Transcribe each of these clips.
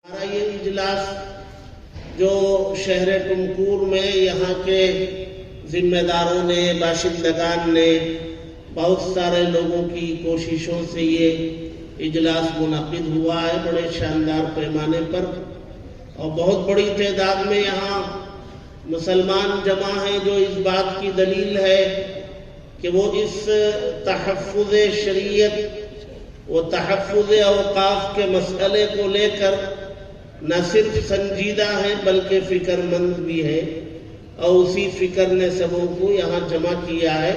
ہمارا یہ اجلاس جو شہر ٹمکور میں یہاں کے ذمہ داروں نے، باشندگان نے، بہت سارے لوگوں کی کوششوں سے یہ اجلاس منعقد ہوا ہے بڑے شاندار پیمانے پر، اور بہت بڑی تعداد میں یہاں مسلمان جمع ہیں، جو اس بات کی دلیل ہے کہ وہ اس تحفظ شریعت و تحفظ اوقاف کے مسئلے کو لے کر نہ صرف سنجیدہ ہیں بلکہ فکر مند بھی ہیں، اور اسی فکر نے سبوں کو یہاں جمع کیا ہے۔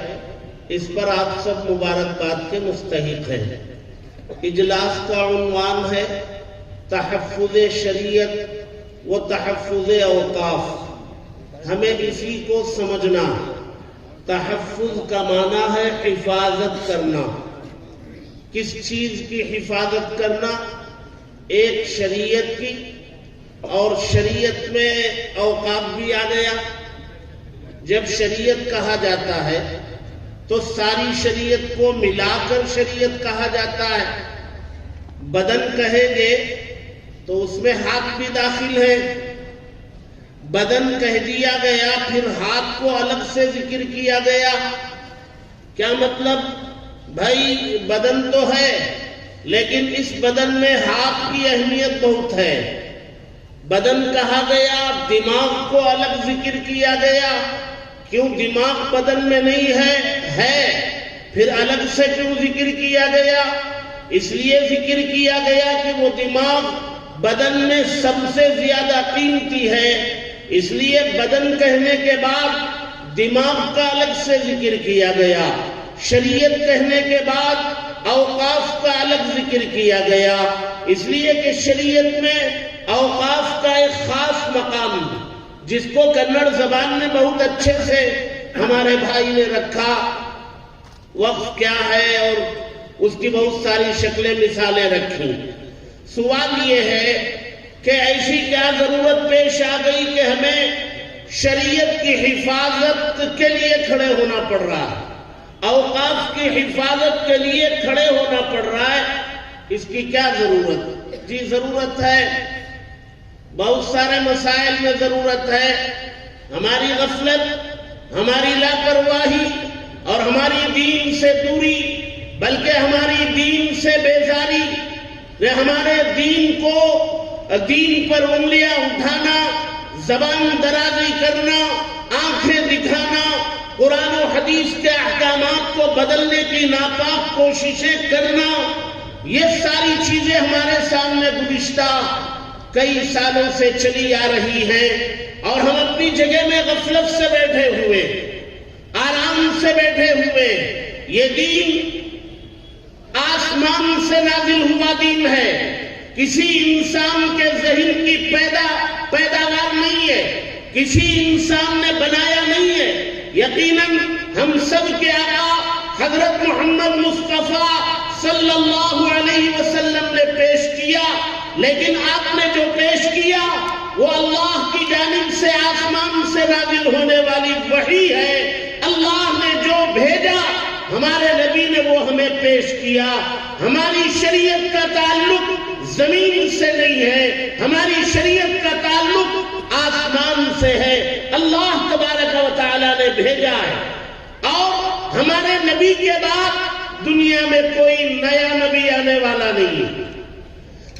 اس پر آپ سب مبارکباد کے مستحق ہیں۔ اجلاس کا عنوان ہے تحفظ شریعت و تحفظ اوقاف۔ ہمیں اسی کو سمجھنا ہے۔ تحفظ کا معنی ہے حفاظت کرنا۔ کس چیز کی حفاظت کرنا؟ ایک شریعت کی، اور شریعت میں اوقاف بھی آ گیا۔ جب شریعت کہا جاتا ہے تو ساری شریعت کو ملا کر شریعت کہا جاتا ہے۔ بدن کہیں گے تو اس میں ہاتھ بھی داخل ہے۔ بدن کہہ دیا گیا، پھر ہاتھ کو الگ سے ذکر کیا گیا۔ کیا مطلب؟ بھائی بدن تو ہے، لیکن اس بدن میں ہاتھ کی اہمیت بہت ہے۔ بدن کہا گیا، دماغ کو الگ ذکر کیا گیا۔ کیوں دماغ بدن میں نہیں ہے؟ پھر الگ سے کیوں ذکر کیا گیا؟ اس لیے ذکر کیا گیا کہ وہ دماغ بدن میں سب سے زیادہ قیمتی ہے، اس لیے بدن کہنے کے بعد دماغ کا الگ سے ذکر کیا گیا۔ شریعت کہنے کے بعد اوقاف کا الگ ذکر کیا گیا، اس لیے کہ شریعت میں اوقاف کا ایک خاص مقام ہے، جس کو کنڑ زبان میں بہت اچھے سے ہمارے بھائی نے رکھا۔ وقف کیا ہے اور اس کی بہت ساری شکلیں مثالیں رکھی۔ سوال یہ ہے کہ ایسی کیا ضرورت پیش آ گئی کہ ہمیں شریعت کی حفاظت کے لیے کھڑے ہونا پڑ رہا ہے، اوقاف کی حفاظت کے لیے کھڑے ہونا پڑ رہا ہے؟ اس کی کیا ضرورت؟ جی ضرورت ہے، بہت سارے مسائل میں ضرورت ہے۔ ہماری غفلت، ہماری لاپرواہی اور ہماری دین سے دوری، بلکہ ہماری دین سے بیزاری، ہمارے دین کو، دین پر انگلیاں اٹھانا، زبان درازی کرنا، آنکھیں دکھانا، قرآن و حدیث کے احکامات کو بدلنے کی ناپاک کوششیں کرنا، یہ ساری چیزیں ہمارے سامنے گزشتہ کئی سالوں سے چلی آ رہی ہیں، اور ہم اپنی جگہ میں غفلت سے بیٹھے ہوئے، آرام سے بیٹھے ہوئے۔ یہ دین آسمان سے نازل ہوا دین ہے، کسی انسان کے ذہن کی پیداوار نہیں ہے، کسی انسان نے بنایا نہیں ہے۔ یقیناً ہم سب کے آقا حضرت محمد مصطفیٰ صلی اللہ علیہ وسلم نے پیش کیا، لیکن آپ نے جو پیش کیا وہ اللہ کی جانب سے آسمان سے نازل ہونے والی وحی ہے۔ اللہ نے جو بھیجا ہمارے نبی نے وہ ہمیں پیش کیا۔ ہماری شریعت کا تعلق زمین سے نہیں ہے، ہماری شریعت کا تعلق آسمان سے ہے۔ اللہ تبارک و تعالی نے بھیجا ہے، اور ہمارے نبی کے بعد دنیا میں کوئی نیا نبی آنے والا نہیں ہے۔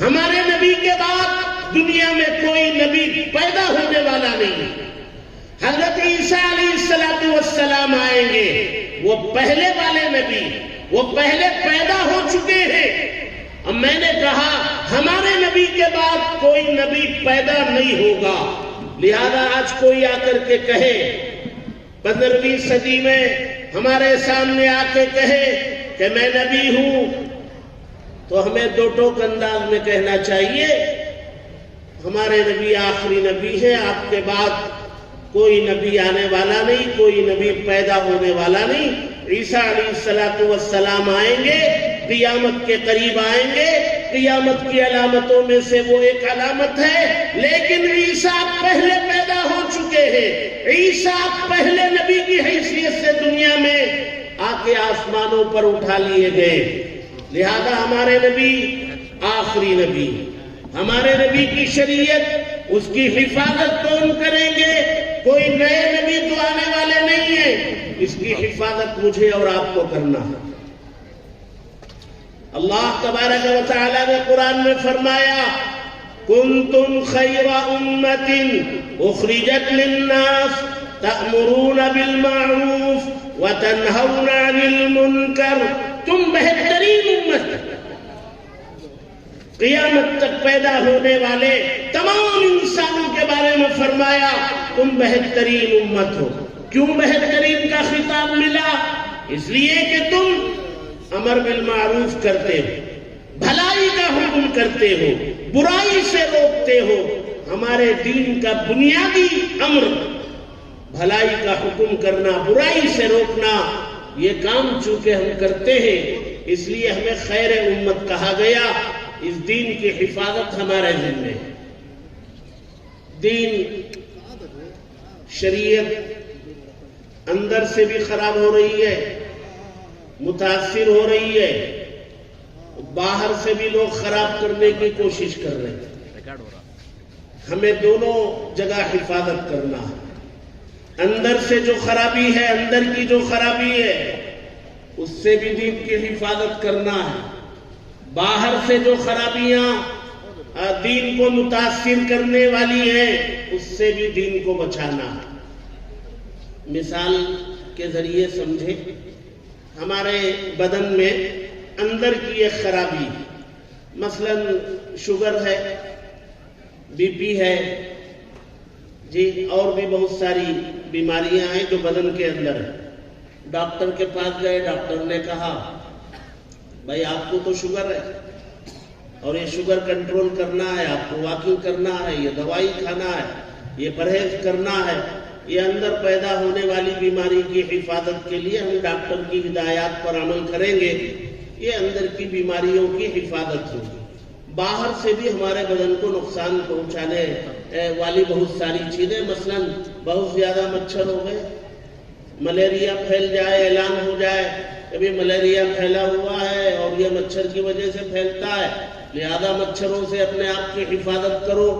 ہمارے نبی کے بعد دنیا میں کوئی نبی پیدا ہونے والا نہیں ہے۔ حضرت عیسیٰ علیہ السلام آئیں گے، وہ پہلے والے نبی، وہ پہلے پیدا ہو چکے ہیں۔ اب میں نے کہا ہمارے نبی کے بعد کوئی نبی پیدا نہیں ہوگا، لہذا آج کوئی آ کر کے کہے، 15ویں صدی میں ہمارے سامنے آ کے کہے کہ میں نبی ہوں، تو ہمیں دو ٹوک انداز میں کہنا چاہیے ہمارے نبی آخری نبی ہے، آپ کے بعد کوئی نبی آنے والا نہیں، کوئی نبی پیدا ہونے والا نہیں۔ عیسیٰ علیہ السلام آئیں گے، قیامت کے قریب آئیں گے، قیامت کی علامتوں میں سے وہ ایک علامت ہے، لیکن عیسیٰ پہلے پیدا ہو چکے ہیں۔ عیسیٰ پہلے نبی کی حیثیت سے دنیا میں آ کے آسمانوں پر اٹھا لیے گئے، لہذا ہمارے نبی آخری نبی، ہمارے نبی کی شریعت، اس کی حفاظت کون کریں گے؟ کوئی نئے نبی تو آنے والے نہیں ہیں، اس کی حفاظت مجھے اور آپ کو کرنا ہے۔ اللہ تبارک و تعالی نے قرآن میں فرمایا کنتم خیر امت اخرجت للناس تأمرون بالمعروف وتنہون عن المنکر، تم بہترین امت، قیامت تک پیدا ہونے والے تمام انسانوں کے بارے میں فرمایا تم بہترین امت ہو۔ کیوں بہترین کا خطاب ملا؟ اس لیے کہ تم امر بالمعروف کرتے ہو، بھلائی کا حکم کرتے ہو، برائی سے روکتے ہو۔ ہمارے دین کا بنیادی امر بھلائی کا حکم کرنا، برائی سے روکنا، یہ کام چونکہ ہم کرتے ہیں اس لیے ہمیں خیر امت کہا گیا۔ اس دین کی حفاظت ہمارے ذمہ ہے۔ دین، شریعت اندر سے بھی خراب ہو رہی ہے، متاثر ہو رہی ہے، باہر سے بھی لوگ خراب کرنے کی کوشش کر رہے ہیں۔ ہمیں دونوں جگہ حفاظت کرنا ہے۔ اندر سے جو خرابی ہے، اندر کی جو خرابی ہے، اس سے بھی دین کی حفاظت کرنا ہے۔ باہر سے جو خرابیاں دین کو متاثر کرنے والی ہیں، اس سے بھی دین کو بچانا ہے۔ مثال کے ذریعے سمجھیں، ہمارے بدن میں اندر کی ایک خرابی، مثلا شوگر ہے، بی پی ہے، اور بھی بہت ساری بیماریاں ہیں جو بدن کے اندر ہیں۔ ڈاکٹر کے پاس گئے، ڈاکٹر نے کہا بھائی آپ کو تو شوگر ہے اور یہ شوگر کنٹرول کرنا ہے، آپ کو واکنگ کرنا ہے، یہ دوائی کھانا ہے، یہ پرہیز کرنا ہے۔ یہ اندر پیدا ہونے والی بیماری کی حفاظت کے لیے ہم ڈاکٹر کی ہدایات پر عمل کریں گے، یہ اندر کی بیماریوں کی حفاظت ہوگی۔ باہر سے بھی ہمارے بدن کو نقصان پہنچانے والی بہت ساری چیزیں، مثلا بہت زیادہ مچھر ہو گئے، ملیریا پھیل جائے، اعلان ہو جائے ابھی ملیریا پھیلا ہوا ہے اور یہ مچھر کی وجہ سے پھیلتا ہے، لہذا مچھروں سے اپنے آپ کی حفاظت کرو۔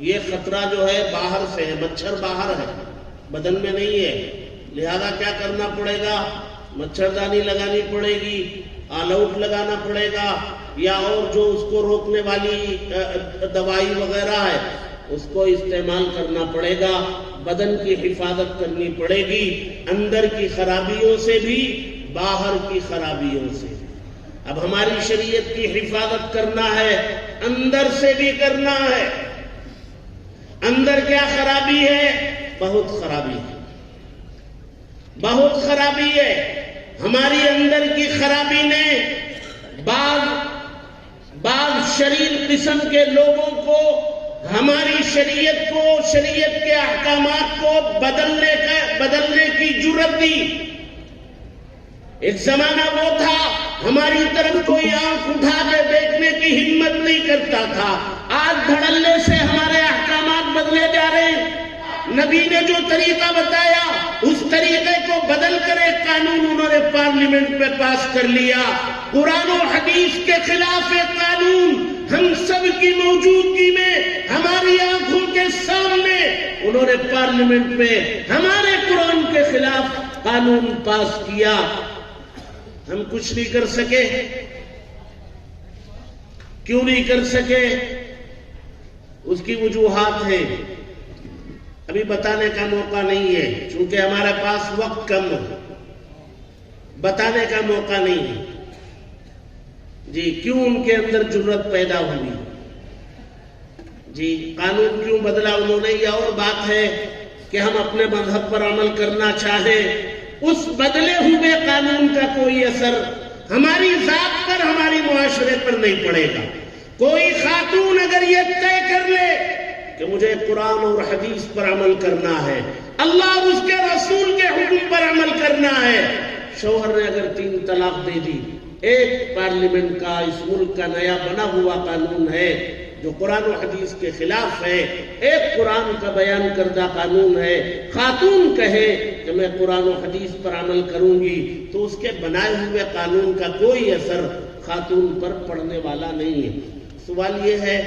یہ خطرہ جو ہے باہر سے ہے، مچھر باہر ہے، بدن میں نہیں ہے، لہذا کیا کرنا پڑے گا؟ مچھردانی لگانی پڑے گی، آل آؤٹ لگانا پڑے گا، یا اور جو اس کو روکنے والی دوائی وغیرہ ہے اس کو استعمال کرنا پڑے گا۔ بدن کی حفاظت کرنی پڑے گی، اندر کی خرابیوں سے بھی، باہر کی خرابیوں سے۔ اب ہماری شریعت کی حفاظت کرنا ہے، اندر سے بھی کرنا ہے۔ اندر کیا خرابی ہے؟ بہت خرابی ہے، بہت خرابی ہے۔ ہماری اندر کی خرابی نے بعض شریر قسم کے لوگوں کو ہماری شریعت کو، شریعت کے احکامات کو بدلنے کی جرأت دی۔ ایک زمانہ وہ تھا ہماری طرف کوئی آنکھ اٹھا کے دیکھنے کی ہمت نہیں کرتا تھا، آج دھڑلے سے ہمارے احکامات بدلے جا رہے ہیں۔ نبی نے جو طریقہ بتایا اس طریقے کو بدل کر ایک قانون انہوں نے پارلیمنٹ میں پاس کر لیا، قرآن و حدیث کے خلاف ایک قانون، ہم سب کی موجودگی میں ہماری آنکھوں کے سامنے انہوں نے پارلیمنٹ میں ہمارے قرآن کے خلاف قانون پاس کیا۔ ہم کچھ نہیں کر سکے۔ کیوں نہیں کر سکے؟ اس کی وجوہات ہیں، ابھی بتانے کا موقع نہیں ہے، چونکہ ہمارے پاس وقت کم ہے، بتانے کا موقع نہیں ہے۔ جی کیوں ان کے اندر جرأت پیدا ہوئی؟ جی قانون کیوں بدلا انہوں نے؟ یہ اور بات ہے کہ ہم اپنے مذہب پر عمل کرنا چاہیں، اس بدلے ہوئے قانون کا کوئی اثر ہماری ذات پر، ہماری معاشرے پر نہیں پڑے گا۔ کوئی خاتون اگر یہ طے کر لے کہ مجھے قرآن اور حدیث پر عمل کرنا ہے، اللہ اور اس کے رسول کے حکم پر عمل کرنا ہے، شوہر نے اگر 3 طلاق دے دی، ایک پارلیمنٹ کا، اس ملک کا نیا بنا ہوا قانون ہے جو قرآن و حدیث کے خلاف ہے، ایک قرآن کا بیان کردہ قانون ہے، خاتون کہے کہ میں قرآن و حدیث پر عمل کروں گی تو اس کے بنائے ہوئے قانون کا کوئی اثر خاتون پر پڑنے والا نہیں ہے۔ سوال یہ ہے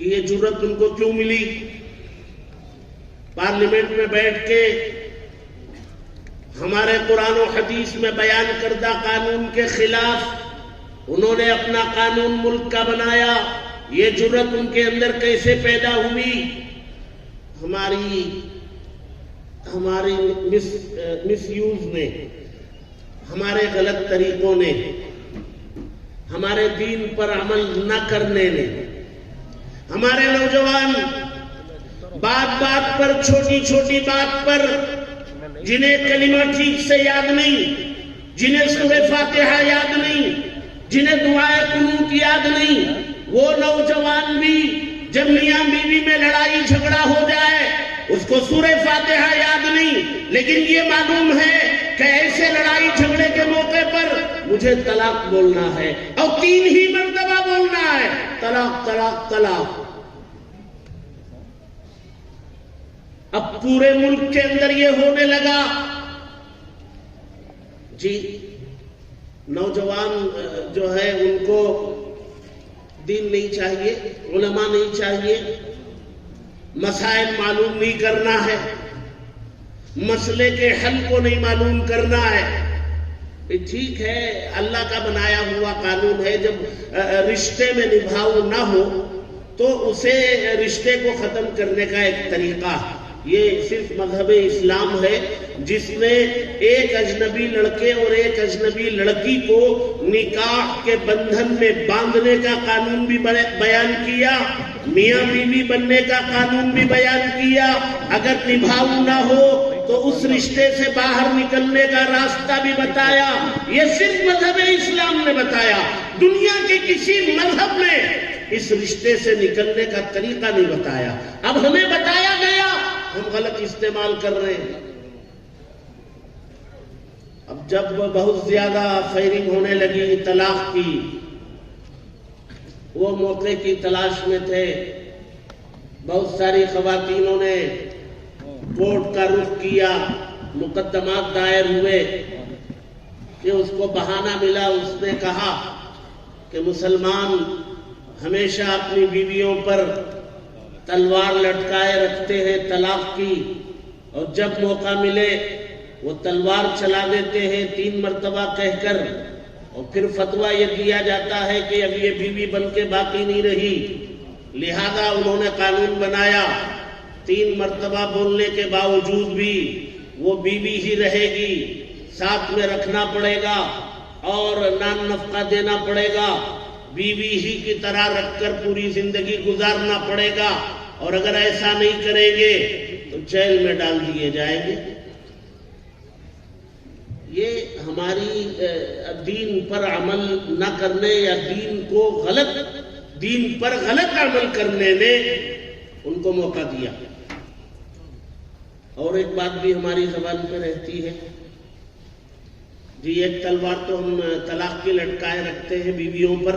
کہ یہ جرت ان کو کیوں ملی؟ پارلیمنٹ میں بیٹھ کے ہمارے قرآن و حدیث میں بیان کردہ قانون کے خلاف انہوں نے اپنا قانون ملک کا بنایا. یہ جرت ان کے اندر کیسے پیدا ہوئی؟ ہماری مس یوز نے، ہمارے غلط طریقوں نے، ہمارے دین پر عمل نہ کرنے نے. ہمارے نوجوان بات پر، چھوٹی چھوٹی بات پر، جنہیں کلمہ ٹھیک سے یاد نہیں، جنہیں سورہ فاتحہ یاد نہیں، جنہیں دعائے قنوت یاد نہیں، وہ نوجوان بھی جب میاں بیوی میں لڑائی جھگڑا ہو جائے اس کو سورہ فاتحہ یاد نہیں، لیکن یہ معلوم ہے کہ ایسے لڑائی جھگڑے کے موقع پر مجھے طلاق بولنا ہے اور 3 ہی مرتبہ بولنا ہے، طلاق طلاق طلاق. اب پورے ملک کے اندر یہ ہونے لگا. جی نوجوان جو ہے ان کو دین نہیں چاہیے، علماء نہیں چاہیے، مسائل معلوم نہیں کرنا ہے، مسئلے کے حل کو نہیں معلوم کرنا ہے. ٹھیک ہے، اللہ کا بنایا ہوا قانون ہے، جب رشتے میں نبھاؤ نہ ہو تو اسے رشتے کو ختم کرنے کا ایک طریقہ. یہ صرف مذہب اسلام ہے جس نے ایک اجنبی لڑکے اور ایک اجنبی لڑکی کو نکاح کے بندھن میں باندھنے کا قانون بھی بیان کیا، میاں بیوی بننے کا قانون بھی بیان کیا. اگر نبھاؤ نہ ہو تو اس رشتے سے باہر نکلنے کا راستہ بھی بتایا. یہ صرف مذہب اسلام نے بتایا، دنیا کے کسی مذہب نے اس رشتے سے نکلنے کا طریقہ نہیں بتایا. اب ہمیں بتایا گیا، ہم غلط استعمال کر رہے ہیں. اب جب بہت زیادہ فائرنگ ہونے لگی طلاق کی، وہ موقع کی تلاش میں تھے. بہت ساری خواتینوں نے کورٹ کا رخ کیا، مقدمات دائر ہوئے کہ اس کو بہانہ ملا. اس نے کہا کہ مسلمان ہمیشہ اپنی بیویوں پر تلوار لٹکائے رکھتے ہیں طلاق کی، اور جب موقع ملے وہ تلوار چلا دیتے ہیں 3 مرتبہ کہہ کر، اور پھر فتویٰ یہ دیا جاتا ہے کہ اب یہ بیوی بن کے باقی نہیں رہی. لہذا انہوں نے قانون بنایا 3 مرتبہ بولنے کے باوجود بھی وہ بیوی ہی رہے گی، ساتھ میں رکھنا پڑے گا اور نان نفقہ دینا پڑے گا، بیوی ہی کی طرح رکھ کر پوری زندگی گزارنا پڑے گا، اور اگر ایسا نہیں کریں گے تو جیل میں ڈال دیے جائیں گے. یہ ہماری دین پر عمل نہ کرنے یا دین پر غلط عمل کرنے نے ان کو موقع دیا. اور ایک بات بھی ہماری زبان پہ رہتی ہے، جی ایک تلوار تو ہم طلاق کی لٹکائے رکھتے ہیں بیویوں پر،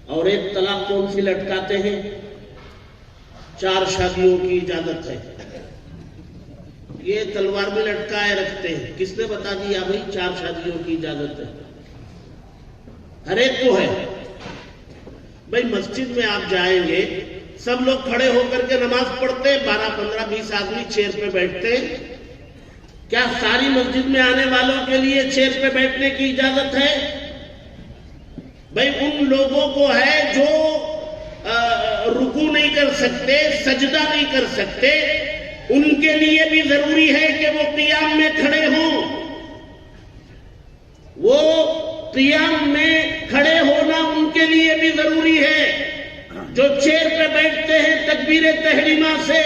اور ایک طلاق کون سی لٹکاتے ہیں؟ 4 شادیوں کی اجازت ہے. یہ تلوار میں لٹکائے رکھتے ہیں. کس نے بتا دیا بھائی 4 شادیوں کی اجازت ہے؟ ہر ایک کو ہے. بھائی مسجد میں آپ جائیں گے، سب لوگ کھڑے ہو کر کے نماز پڑھتے، 12 15 20 آدمی چیئر پہ بیٹھتے. کیا ساری مسجد میں آنے والوں کے لیے چیئر پہ بیٹھنے کی اجازت ہے؟ بھائی ان لوگوں کو ہے جو رکوع نہیں کر سکتے، سجدہ نہیں کر سکتے، ان کے لیے بھی ضروری ہے کہ وہ قیام میں کھڑے ہوں. وہ قیام میں کھڑے ہونا ان کے لیے بھی ضروری ہے. جو چیئر پہ بیٹھتے ہیں تکبیر تحریمہ سے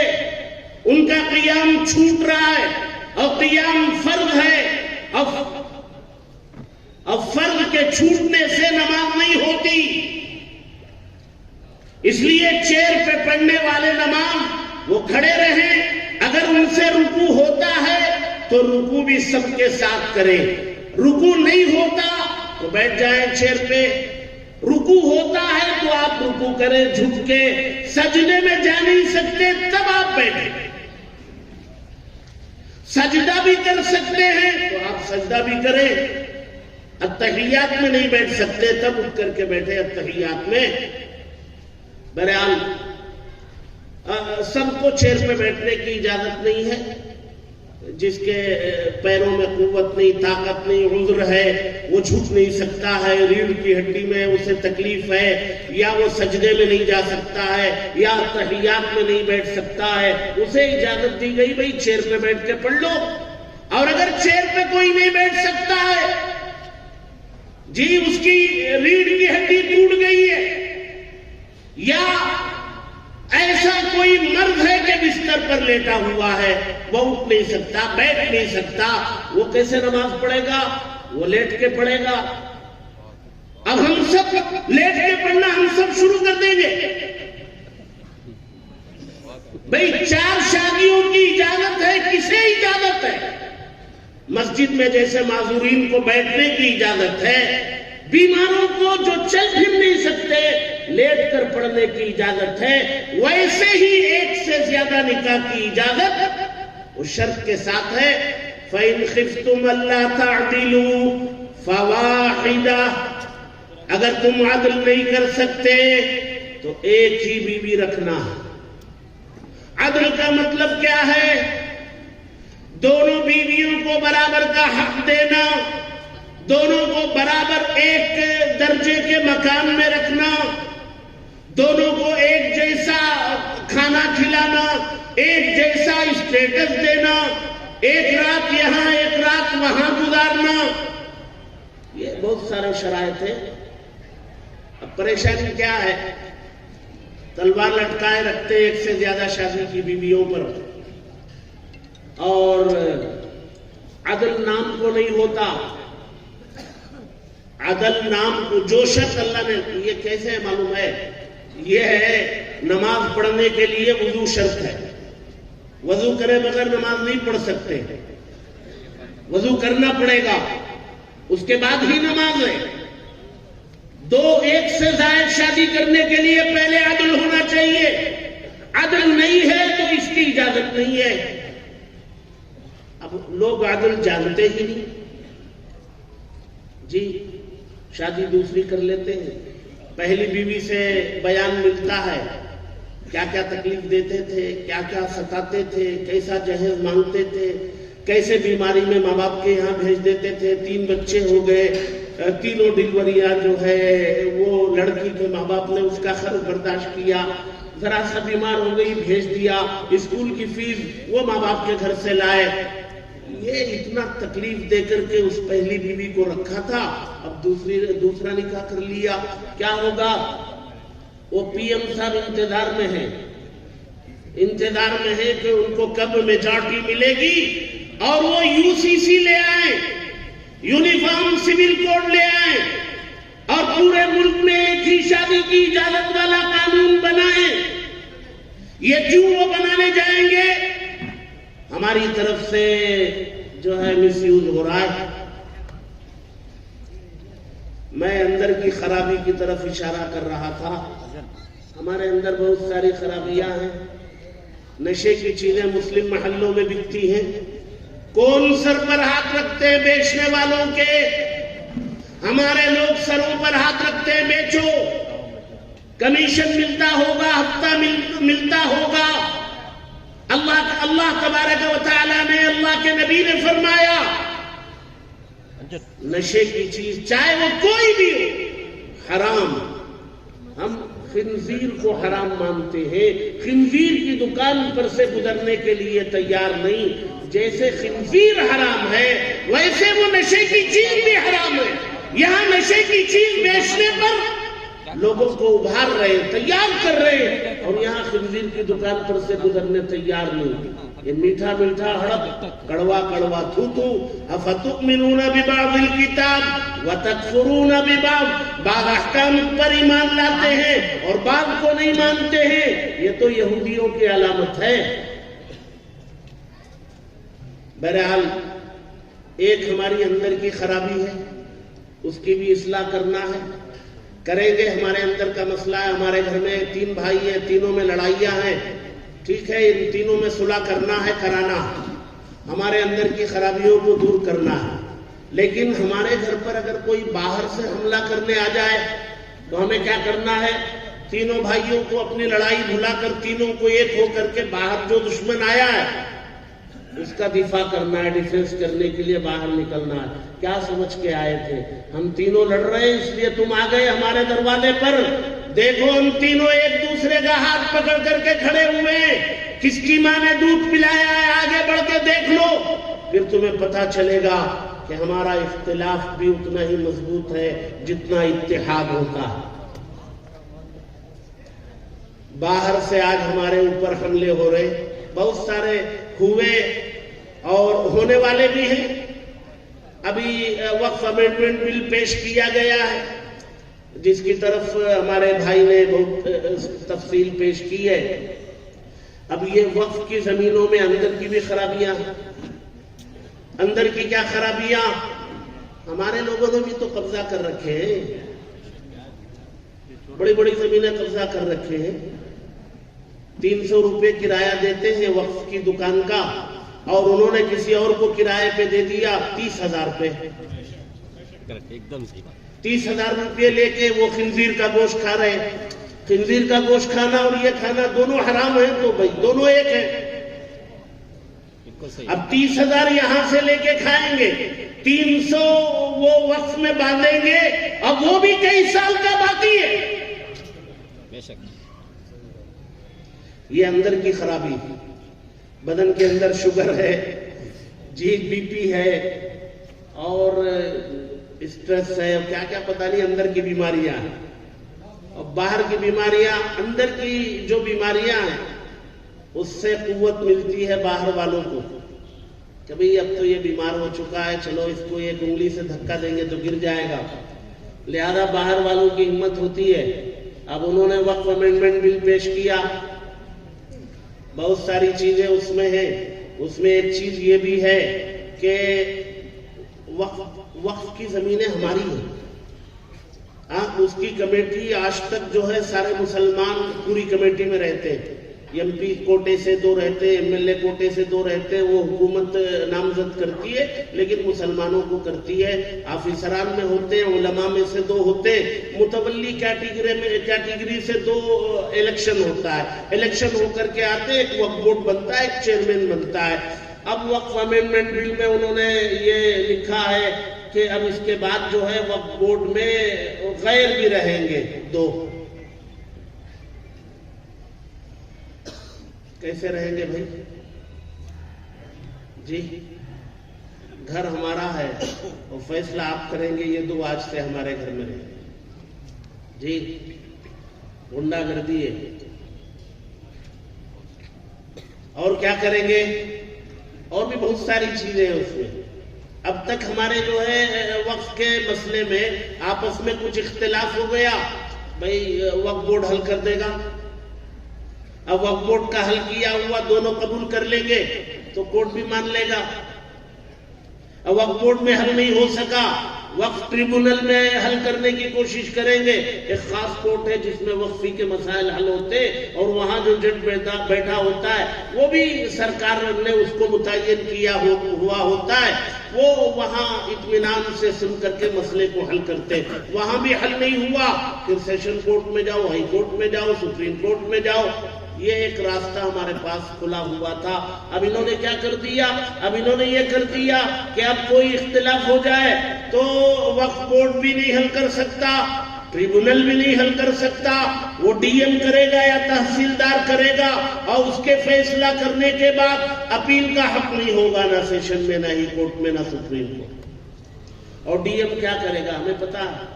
ان کا قیام چھوٹ رہا ہے، اور قیام فرض ہے، اور فرض کے چھوٹنے سے نماز نہیں ہوتی. اس لیے چیئر پہ پڑھنے والے نماز وہ کھڑے رہیں. اگر ان سے رکوع ہوتا ہے تو رکوع بھی سب کے ساتھ کریں، رکوع نہیں ہوتا تو بیٹھ جائیں چیئر پہ. رکوع ہوتا ہے تو آپ رکوع کریں جھک کے. سجدے میں جا نہیں سکتے تب آپ بیٹھیں. سجدہ بھی کر سکتے ہیں تو آپ سجدہ بھی کریں. اتحیات میں نہیں بیٹھ سکتے تب اٹھ کر کے بیٹھے اتحیات میں. بہرحال سب کو چیئر پہ بیٹھنے کی اجازت نہیں ہے. جس کے پیروں میں قوت نہیں، طاقت نہیں، عذر ہے، وہ جھک نہیں سکتا ہے، ریڑھ کی ہڈی میں اسے تکلیف ہے، یا وہ سجدے میں نہیں جا سکتا ہے، یا تحیات میں نہیں بیٹھ سکتا ہے، اسے اجازت دی گئی بھئی چیئر پہ بیٹھ کے پڑھ لو. اور اگر چیئر پہ کوئی نہیں بیٹھ سکتا ہے، جی اس کی ریڑھ کی ہڈی ٹوٹ گئی ہے، یا ایسا کوئی مرض ہے کہ بستر پر لیٹا ہوا ہے، وہ اٹھ نہیں سکتا، بیٹھ نہیں سکتا، وہ کیسے نماز پڑھے گا؟ وہ لیٹ کے پڑھے گا. اب ہم سب لیٹ کے پڑھنا ہم سب شروع کر دیں گے. بھئی 4 شادیوں کی اجازت ہے، کسے اجازت ہے؟ مسجد میں جیسے معذورین کو بیٹھنے کی اجازت ہے، بیماروں کو جو چل پھر نہیں سکتے لیٹ کر پڑھنے کی اجازت ہے، ویسے ہی 1 سے زیادہ نکاح کی اجازت اس شرط کے ساتھ ہے فَإِنْ خِفْتُمْ أَلَّا تَعْدِلُوا فَوَاحِدَةً. اگر تم عدل نہیں کر سکتے تو ایک ہی بیوی رکھنا. عدل کا مطلب کیا ہے؟ دونوں بیویوں کو برابر کا حق دینا، دونوں کو برابر ایک درجے کے مقام میں رکھنا، دونوں کو ایک جیسا کھانا کھلانا، ایک جیسا اسٹیٹس دینا، ایک رات یہاں ایک رات وہاں گزارنا. یہ بہت سارے شرائط ہیں. اب پریشانی کیا ہے؟ تلوار لٹکائے رکھتے ایک سے زیادہ شادی کی بیویوں پر، اور عدل نام کو نہیں ہوتا. عدل نام کو جو شخص اللہ نے، یہ کیسے معلوم ہے؟ یہ ہے نماز پڑھنے کے لیے وضو شرط ہے. وضو کرے بغیر نماز نہیں پڑھ سکتے، وضو کرنا پڑے گا، اس کے بعد ہی نماز ہے. 2 ایک سے زائد شادی کرنے کے لیے پہلے عدل ہونا چاہیے. عدل نہیں ہے تو اس کی اجازت نہیں ہے. اب لوگ عدل جانتے ہی نہیں، جی شادی دوسری کر لیتے ہیں. پہلی بیوی سے بیان ملتا ہے کیا کیا تکلیف دیتے تھے، کیا کیا ستاتے تھے، کیسا جہیز مانگتے تھے، کیسے بیماری میں ماں باپ کے یہاں بھیج دیتے تھے. 3 بچے ہو گئے، تینوں ڈلیوریاں جو ہے وہ لڑکی کے ماں باپ نے اس کا خرچ برداشت کیا. ذرا سا بیمار ہو گئی بھیج دیا، اسکول کی فیس وہ ماں باپ کے گھر سے لائے. یہ اتنا تکلیف دے کر کے اس پہلی بیوی کو رکھا تھا، اب دوسرا نکاح کر لیا. کیا ہوگا؟ وہ پی ایم صاحب انتظار میں ہیں کہ ان کو کب میجارٹی ملے گی اور وہ یو سی سی لے آئیں، یونیفارم سول کوڈ لے آئیں، اور پورے ملک میں ایک ہی شادی کی اجازت والا قانون بنائیں. یہ کیوں وہ بنانے جائیں گے؟ ہماری طرف سے جو ہے مس یوز ہو رہا ہے. میں اندر کی خرابی کی طرف اشارہ کر رہا تھا. ہمارے اندر بہت ساری خرابیاں ہیں. نشے کی چیزیں مسلم محلوں میں بکتی ہیں. کون سر پر ہاتھ رکھتے ہیں بیچنے والوں کے؟ ہمارے لوگ سروں پر ہاتھ رکھتے ہیں بیچو، کمیشن ملتا ہوگا، ہفتہ ملتا ہوگا. اللہ تبارک و تعالیٰ نے، اللہ کے نبی نے فرمایا نشے کی چیز چاہے وہ کوئی بھی ہو حرام. ہم خنزیر کو حرام مانتے ہیں، خنزیر کی دکان پر سے گزرنے کے لیے تیار نہیں. جیسے خنزیر حرام ہے ویسے وہ نشے کی چیز بھی حرام ہے. یہاں نشے کی چیز بیچنے پر لوگوں کو ابھار رہے، تیار کر رہے، اور یہاں خنزیر کی دکان پر سے گزرنے تیار نہیں. یہ میٹھا میٹھا ہڑپ، کڑوا کڑوا تھوتو. افتؤمنون ببعض الکتاب وتکفرون ببعض. بعض احکام پر ایمان لاتے ہیں اور بعض کو نہیں مانتے ہیں. یہ تو یہودیوں کی علامت ہے. بہرحال ایک ہماری اندر کی خرابی ہے، اس کی بھی اصلاح کرنا ہے. کریں گے. ہمارے اندر کا مسئلہ ہے، ہمارے گھر میں 3 بھائی ہیں، تینوں میں لڑائیاں ہیں. ٹھیک ہے، ان تینوں میں صلح کرنا ہے، کرانا. ہمارے اندر کی خرابیوں کو دور کرنا ہے. لیکن ہمارے گھر پر اگر کوئی باہر سے حملہ کرنے آ جائے تو ہمیں کیا کرنا ہے؟ تینوں بھائیوں کو اپنی لڑائی بھلا کر تینوں کو ایک ہو کر کے باہر جو دشمن آیا ہے اس کا دفاع کرنا ہے، ڈیفنس کرنے کے لیے باہر نکلنا ہے۔ کیا سمجھ کے آئے تھے؟ ہم تینوں لڑ رہے ہیں اس لیے تم آ گئے ہمارے دروازے پر؟ دیکھو ہم تینوں ایک دوسرے کا ہاتھ پکڑ کر کے کھڑے ہوئے ہیں، کس کی ماں نے دودھ پلایا ہے آگے بڑھ کے دیکھ لو، پھر تمہیں پتا چلے گا کہ ہمارا اختلاف بھی اتنا ہی مضبوط ہے جتنا اتحاد ہوتا ہے۔ باہر سے آج ہمارے اوپر حملے ہو رہے، بہت سارے ہوئے اور ہونے والے بھی ہیں۔ ابھی وقف امینڈمنٹ بل پیش کیا گیا ہے جس کی طرف ہمارے بھائی نے بہت تفصیل پیش کی ہے۔ اب یہ وقف کی زمینوں میں اندر کی بھی خرابیاں ہیں۔ اندر کی کیا خرابیاں؟ ہمارے لوگوں نے بھی تو قبضہ کر رکھے ہیں، بڑی بڑی زمینیں قبضہ کر رکھے ہیں۔ 300 روپے کرایہ دیتے ہیں وقف کی دکان کا اور انہوں نے کسی اور کو کرایے پہ دے دیا 30,000 روپے۔ 30,000 روپے لے کے وہ خنزیر کا گوشت کھا رہے ہیں۔ خنزیر کا گوشت کھانا اور یہ کھانا دونوں حرام ہیں، تو بھائی دونوں ایک ہیں۔ اب 30,000 یہاں سے لے کے کھائیں گے، 300 وہ وقف میں باندھیں گے، اب وہ بھی کئی سال کا باقی ہے۔ بے شک یہ اندر کی خرابی، بدن کے اندر شوگر ہے، بی پی ہے اور اسٹریس ہے، اور کیا کیا پتہ نہیں اندر کی بیماریاں ہیں۔ اور باہر کی بیماریاں، اندر کی جو بیماریاں ہیں اس سے قوت ملتی ہے باہر والوں کو کہ بھئی اب تو یہ بیمار ہو چکا ہے، چلو اس کو ایک انگلی سے دھکا دیں گے تو گر جائے گا، لہذا باہر والوں کی ہمت ہوتی ہے۔ اب انہوں نے وقف امینڈمنٹ بل پیش کیا، بہت ساری چیزیں اس میں ہیں۔ اس میں ایک چیز یہ بھی ہے کہ وقف کی زمینیں ہماری ہیں، اس کی کمیٹی آج تک جو ہے سارے مسلمان پوری کمیٹی میں رہتے ہیں، ایم پی کوٹے سے 2 رہتے، ایم ایل اے کوٹے سے 2 رہتے، وہ حکومت نامزد کرتی ہے لیکن مسلمانوں کو کرتی ہے، آفیسران میں ہوتے ہیں، علماء میں سے 2 ہوتے، متولی کیٹیگری سے 2 الیکشن ہوتا ہے، الیکشن ہو کر کے آتے، ایک وقف بورڈ بنتا ہے، ایک چیئرمین بنتا ہے۔ اب وقف امینڈمنٹ بل میں انہوں نے یہ لکھا ہے کہ اب اس کے بعد جو ہے وقف بورڈ میں غیر بھی رہیں گے 2۔ کیسے رہیں گے بھائی؟ جی گھر ہمارا ہے اور فیصلہ آپ کریں گے، یہ 2 آج سے ہمارے گھر میں رہیں گے۔ جی غنڈہ گردی ہے، اور کیا کریں گے؟ اور بھی بہت ساری چیزیں ہیں اس میں۔ اب تک ہمارے جو ہے وقف کے مسئلے میں آپس میں کچھ اختلاف ہو گیا، بھائی وقف بورڈ حل کر دے گا۔ اب وقف بورڈ کا حل کیا ہوا دونوں قبول کر لیں گے تو کورٹ بھی مان لے گا۔ اب وقف بورڈ میں حل نہیں ہو سکا، وقف ٹریبونل میں حل کرنے کی کوشش کریں گے، ایک خاص کورٹ ہے جس میں وقفی کے مسائل حل ہوتے، اور وہاں جو جج بیٹھا ہوتا ہے وہ بھی سرکار نے اس کو متعین کیا ہوا ہوتا ہے، وہ وہاں اطمینان سے سن کر کے مسئلے کو حل کرتے۔ وہاں بھی حل نہیں ہوا، پھر سیشن کورٹ میں جاؤ، ہائی کورٹ میں جاؤ، سپریم کورٹ میں جاؤ۔ یہ ایک راستہ ہمارے پاس کھلا ہوا تھا۔ اب انہوں نے کیا کر دیا؟ اب انہوں نے یہ کر دیا کہ اب کوئی اختلاف ہو جائے تو وقف بورڈ بھی نہیں حل کر سکتا، ٹریبونل بھی نہیں حل کر سکتا، وہ ڈی ایم کرے گا یا تحصیلدار کرے گا، اور اس کے فیصلہ کرنے کے بعد اپیل کا حق نہیں ہوگا، نہ سیشن میں، نہ ہی کورٹ میں، نہ سپریم کورٹ۔ اور ڈی ایم کیا کرے گا ہمیں پتا ہے۔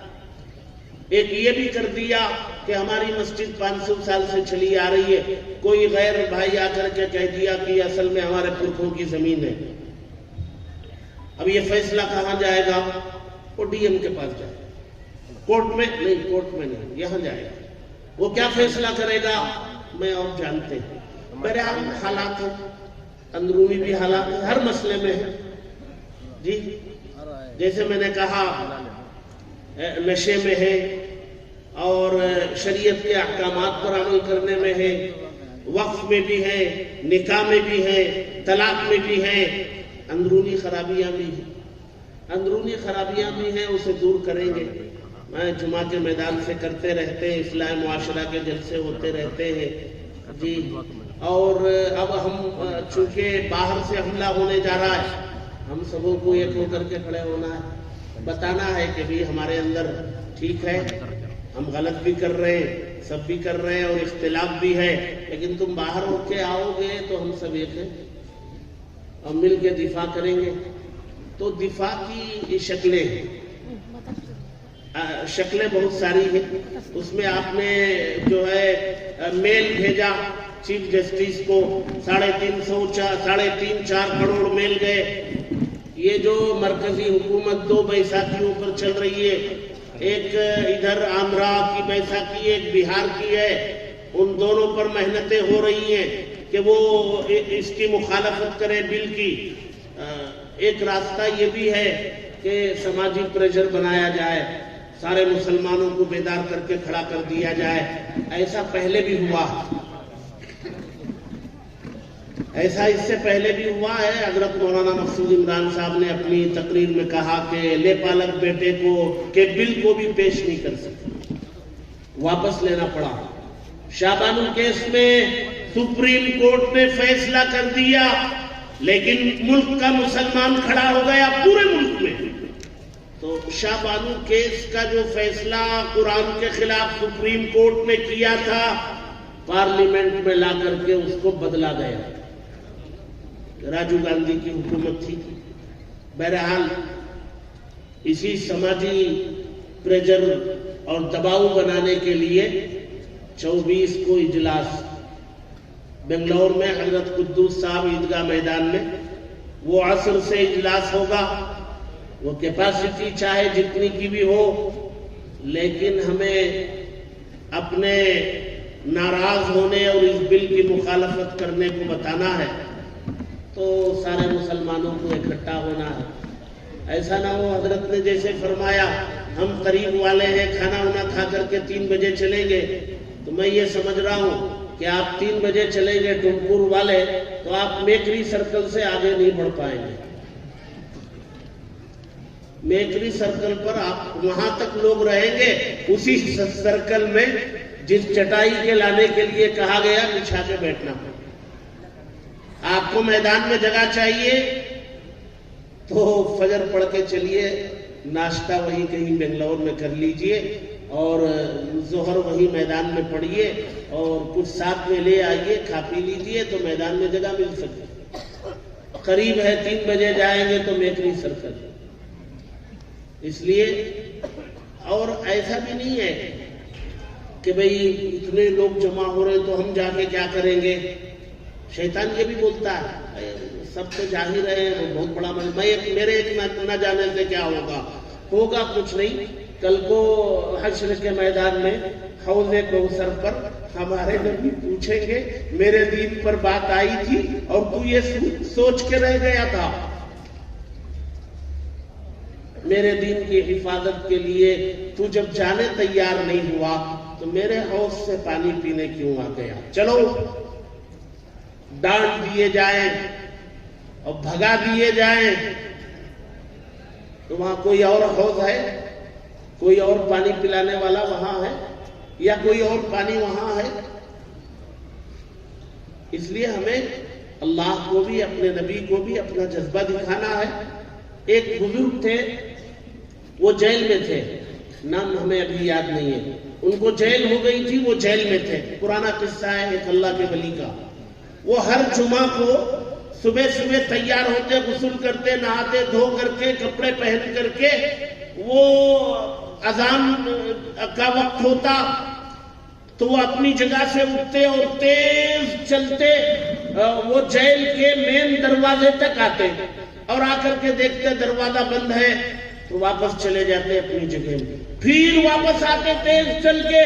ایک یہ بھی کر دیا کہ ہماری مسجد 500 سال سے چلی آ رہی ہے، کوئی غیر بھائی آ کر کے کہہ دیا کہ اصل میں ہمارے پرکھوں کی زمین ہے، اب یہ فیصلہ کہاں جائے گا؟ وہ ڈی ایم کے پاس جائے گا، کورٹ میں نہیں، کورٹ میں نہیں، یہاں جائے گا۔ وہ کیا فیصلہ کرے گا میں اور جانتے ہیں۔ بہرحال حالات ہیں، اندرونی بھی حالات ہیں، ہر مسئلے میں ہے۔ جی جیسے میں نے کہا نشے میں ہے، اور شریعت کے احکامات پر عمل کرنے میں ہے، وقف میں بھی ہے، نکاح میں بھی ہے، طلاق میں بھی ہے، اندرونی خرابیاں بھی ہیں، اندرونی خرابیاں بھی ہیں، اسے دور کریں گے۔ میں جمعہ کے میدان سے کرتے رہتے ہیں، اصلاح معاشرہ کے جلسے ہوتے رہتے ہیں جی. اور اب ہم چونکہ باہر سے حملہ ہونے جا رہا ہے، ہم سبوں کو ایک ہو کر کے کھڑے ہونا ہے، بتانا ہے کہ بھی ہمارے اندر ٹھیک ہے، ہم غلط بھی کر رہے ہیں، سب بھی کر رہے ہیں اور اختلاف بھی ہے، لیکن تم باہر ہو کے آؤ گے تو ہم سب ایک ہیں اور مل کے دفاع کریں گے. تو دفاع کی شکلیں بہت ساری ہیں. اس میں آپ نے جو ہے میل بھیجا چیف جسٹس کو، 3.5-4 کروڑ میل گئے. یہ جو مرکزی حکومت 2 بیساکھیوں پر چل رہی ہے، ایک ادھر آندھرا کی بیساکھی، ایک بہار کی ہے، ان دونوں پر محنتیں ہو رہی ہیں کہ وہ اس کی مخالفت کرے بل کی. ایک راستہ یہ بھی ہے کہ سماجی پریشر بنایا جائے، سارے مسلمانوں کو بیدار کر کے کھڑا کر دیا جائے. ایسا پہلے بھی ہوا، ایسا اس سے پہلے بھی ہوا ہے. حضرت مولانا مقصود عمران صاحب نے اپنی تقریر میں کہا کہ لے پالک بیٹے کو کے بل کو بھی پیش نہیں کر سکتے، واپس لینا پڑا. شاہ بانو کیس میں سپریم کورٹ نے فیصلہ کر دیا، لیکن ملک کا مسلمان کھڑا ہو گیا پورے ملک میں. تو شاہ بانو کیس کا جو فیصلہ قرآن کے خلاف سپریم کورٹ نے کیا تھا، پارلیمنٹ میں لا کر کے اس کو بدلا گیا. راجیو گاندھی کی حکومت تھی. بہرحال اسی سماجی پریشر اور دباؤ بنانے کے لیے 24 کو اجلاس بنگلور میں حضرت قدوس صاحب عیدگاہ میدان میں، وہ عصر سے اجلاس ہوگا. وہ کیپیسٹی چاہے جتنی کی بھی ہو، لیکن ہمیں اپنے ناراض ہونے اور اس بل کی مخالفت کرنے کو بتانا ہے. تو سارے مسلمانوں کو اکٹھا ہونا ہے. ایسا نہ ہو حضرت نے جیسے فرمایا ہم قریب والے ہیں، کھانا وانا کھا کر کے 3 بجے چلیں گے. تو میں یہ سمجھ رہا ہوں کہ آپ 3 بجے چلیں گے ٹمکور والے، تو آپ میکری سرکل سے آگے نہیں بڑھ پائیں گے. میکری سرکل پر آپ وہاں تک لوگ رہیں گے، اسی سرکل میں جس چٹائی کے لانے کے لیے کہا گیا بچھا کے بیٹھنا. آپ کو میدان میں جگہ چاہیے تو فجر پڑھ کے چلیے، ناشتہ وہی کہیں بنگلور میں کر لیجئے اور ظہر وہی میدان میں پڑھیے اور کچھ ساتھ میں لے آئیے، کھا پی لیجئے تو میدان میں جگہ مل سکتی. قریب ہے 3 بجے جائیں گے تو میکری سرکل. اس لیے اور ایسا بھی نہیں ہے کہ بھئی اتنے لوگ جمع ہو رہے تو ہم جا کے کیا کریں گے. شیطان یہ بھی بولتا ہے سب تو جا ہی رہے ہیں، وہ بہت بڑا میرے ایک نہ جانے سے کیا ہوگا کچھ نہیں. کل کو حشر کے میدان میں حوض کوثر پر ہمارے نبی پوچھیں گے میرے دین پر بات آئی تھی اور تو یہ سوچ کے رہ گیا تھا، میرے دین کی حفاظت کے لیے تو جب جانے تیار نہیں ہوا تو میرے حوض سے پانی پینے کیوں آ گیا. چلو ڈانٹ دیے جائیں اور بھگا دیے جائیں تو وہاں کوئی اور حوض ہے، کوئی اور پانی پلانے والا وہاں ہے یا کوئی اور پانی وہاں ہے. اس لیے ہمیں اللہ کو بھی اپنے نبی کو بھی اپنا جذبہ دکھانا ہے. ایک بزرگ تھے، وہ جیل میں تھے، نام ہمیں ابھی یاد نہیں ہے، ان کو جیل ہو گئی تھی، وہ جیل میں تھے. پرانا قصہ ہے ایک اللہ کے ولی کا. وہ ہر جمعہ کو صبح تیار ہوتے، غسل کرتے، نہاتے دھو کر کے، کپڑے پہن کر کے، وہ اذان کا وقت ہوتا تو وہ اپنی جگہ سے اٹھتے اور تیز چلتے وہ جیل کے مین دروازے تک آتے اور آ کر کے دیکھتے دروازہ بند ہے تو واپس چلے جاتے اپنی جگہ میں. پھر واپس آتے تیز چل کے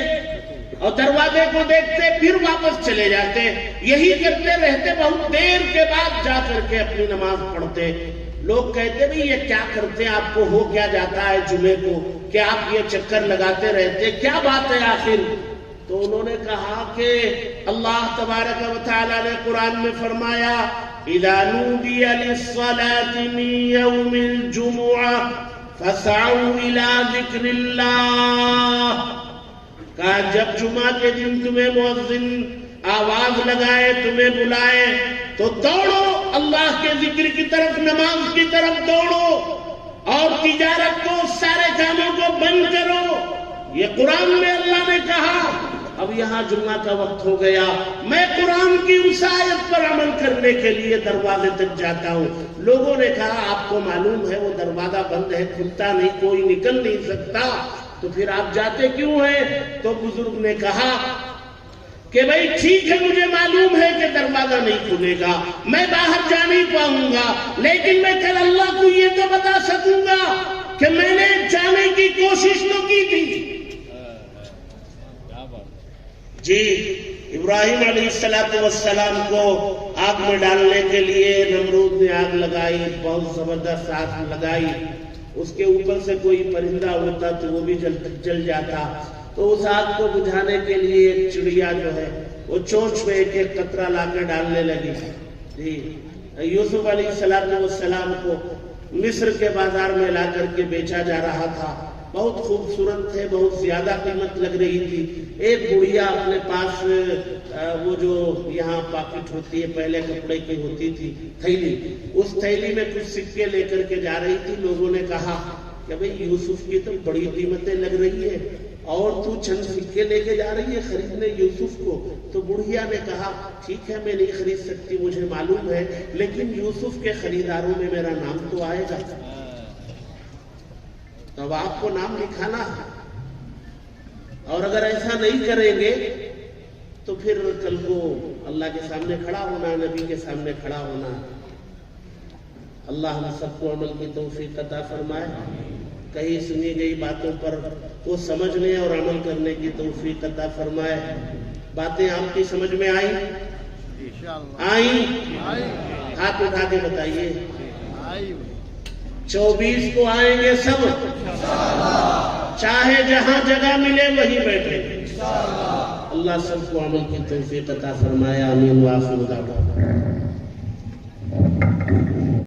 اور دروازے کو دیکھتے، پھر واپس چلے جاتے. یہی کرتے رہتے. بہت دیر کے بعد جا کر کے اپنی نماز پڑھتے. لوگ کہتے بھئی یہ کیا کرتے ہیں، آپ کو ہو کیا جاتا ہے جمعے کو کہ آپ یہ چکر لگاتے رہتے، کیا بات ہے آخر؟ تو انہوں نے کہا کہ اللہ تبارک و تعالی نے قرآن میں فرمایا اذا نودی للصلاة من یوم الجمعہ فَاسْعَوْا إِلَىٰ ذِكْرِ اللَّهِ، کہا جب جمعہ کے دن تمہیں مؤذن آواز لگائے، تمہیں بلائے تو دوڑو اللہ کے ذکر کی طرف، نماز کی طرف دوڑو، اور تجارت کو، سارے کاموں کو بند کرو۔ یہ قرآن میں اللہ نے کہا۔ اب یہاں جمعہ کا وقت ہو گیا، میں قرآن کی اس آیت پر عمل کرنے کے لیے دروازے تک جاتا ہوں۔ لوگوں نے کہا آپ کو معلوم ہے وہ دروازہ بند ہے، کھلتا نہیں، کوئی نکل نہیں سکتا، تو پھر آپ جاتے کیوں ہیں؟ تو بزرگ نے کہا کہ بھائی ٹھیک ہے، مجھے معلوم ہے کہ دروازہ نہیں کھلے گا، میں باہر جا نہیں پاؤں گا، لیکن میں کل اللہ کو یہ تو بتا سکوں گا کہ میں نے جانے کی کوشش تو کی تھی۔ جی ابراہیم علیہ السلام کو آگ میں ڈالنے کے لیے نمرود نے آگ لگائی، بہت زبردست آگ لگائی، اس کے اوپر سے کوئی پرندہ اڑتا تو وہ بھی جل جاتا، تو اس آگ کو بجھانے کے لیے ایک چڑیا جو ہے وہ چونچ میں ایک ایک قطرہ لا کر ڈالنے لگی۔ جی یوسف علیہ السلام کو مصر کے بازار میں لا کر کے بیچا جا رہا تھا، بہت خوبصورت تھے، بہت زیادہ قیمت لگ رہی تھی۔ ایک بڑھیا اپنے پاس وہ جو یہاں پاکٹ ہوتی ہے، پہلے کپڑے کی ہوتی تھی تھیلی، اس تھیلی میں کچھ سکے لے کر کے جا رہی تھی۔ لوگوں نے کہا کہ بھئی یوسف کی تو بڑی قیمتیں لگ رہی ہیں اور تو چند سکے لے کے جا رہی ہے خریدنے یوسف کو۔ تو بڑھیا نے کہا ٹھیک ہے میں نہیں خرید سکتی، مجھے معلوم ہے، لیکن یوسف کے خریداروں میں میرا نام تو آئے گا، تو اب آپ کو نام لکھانا ہے، اور اگر ایسا نہیں کریں گے تو پھر کل کو اللہ کے سامنے کھڑا ہونا، نبی کے سامنے کھڑا ہونا۔ اللہ ہم سب کو عمل کی توفیق عطا فرمائے، کہیں سنی گئی باتوں پر کو سمجھنے اور عمل کرنے کی توفیق عطا فرمائے۔ باتیں آپ کی سمجھ میں آئیں؟ آئیں؟ ہاتھ اٹھا کے بتائیے۔ 24 کو آئیں گے سب، چاہے جہاں جگہ ملے وہیں بیٹھیں گے۔ اللہ سب کو عمل کی توفیق عطا فرمائے، آمین وآخر دعوانا۔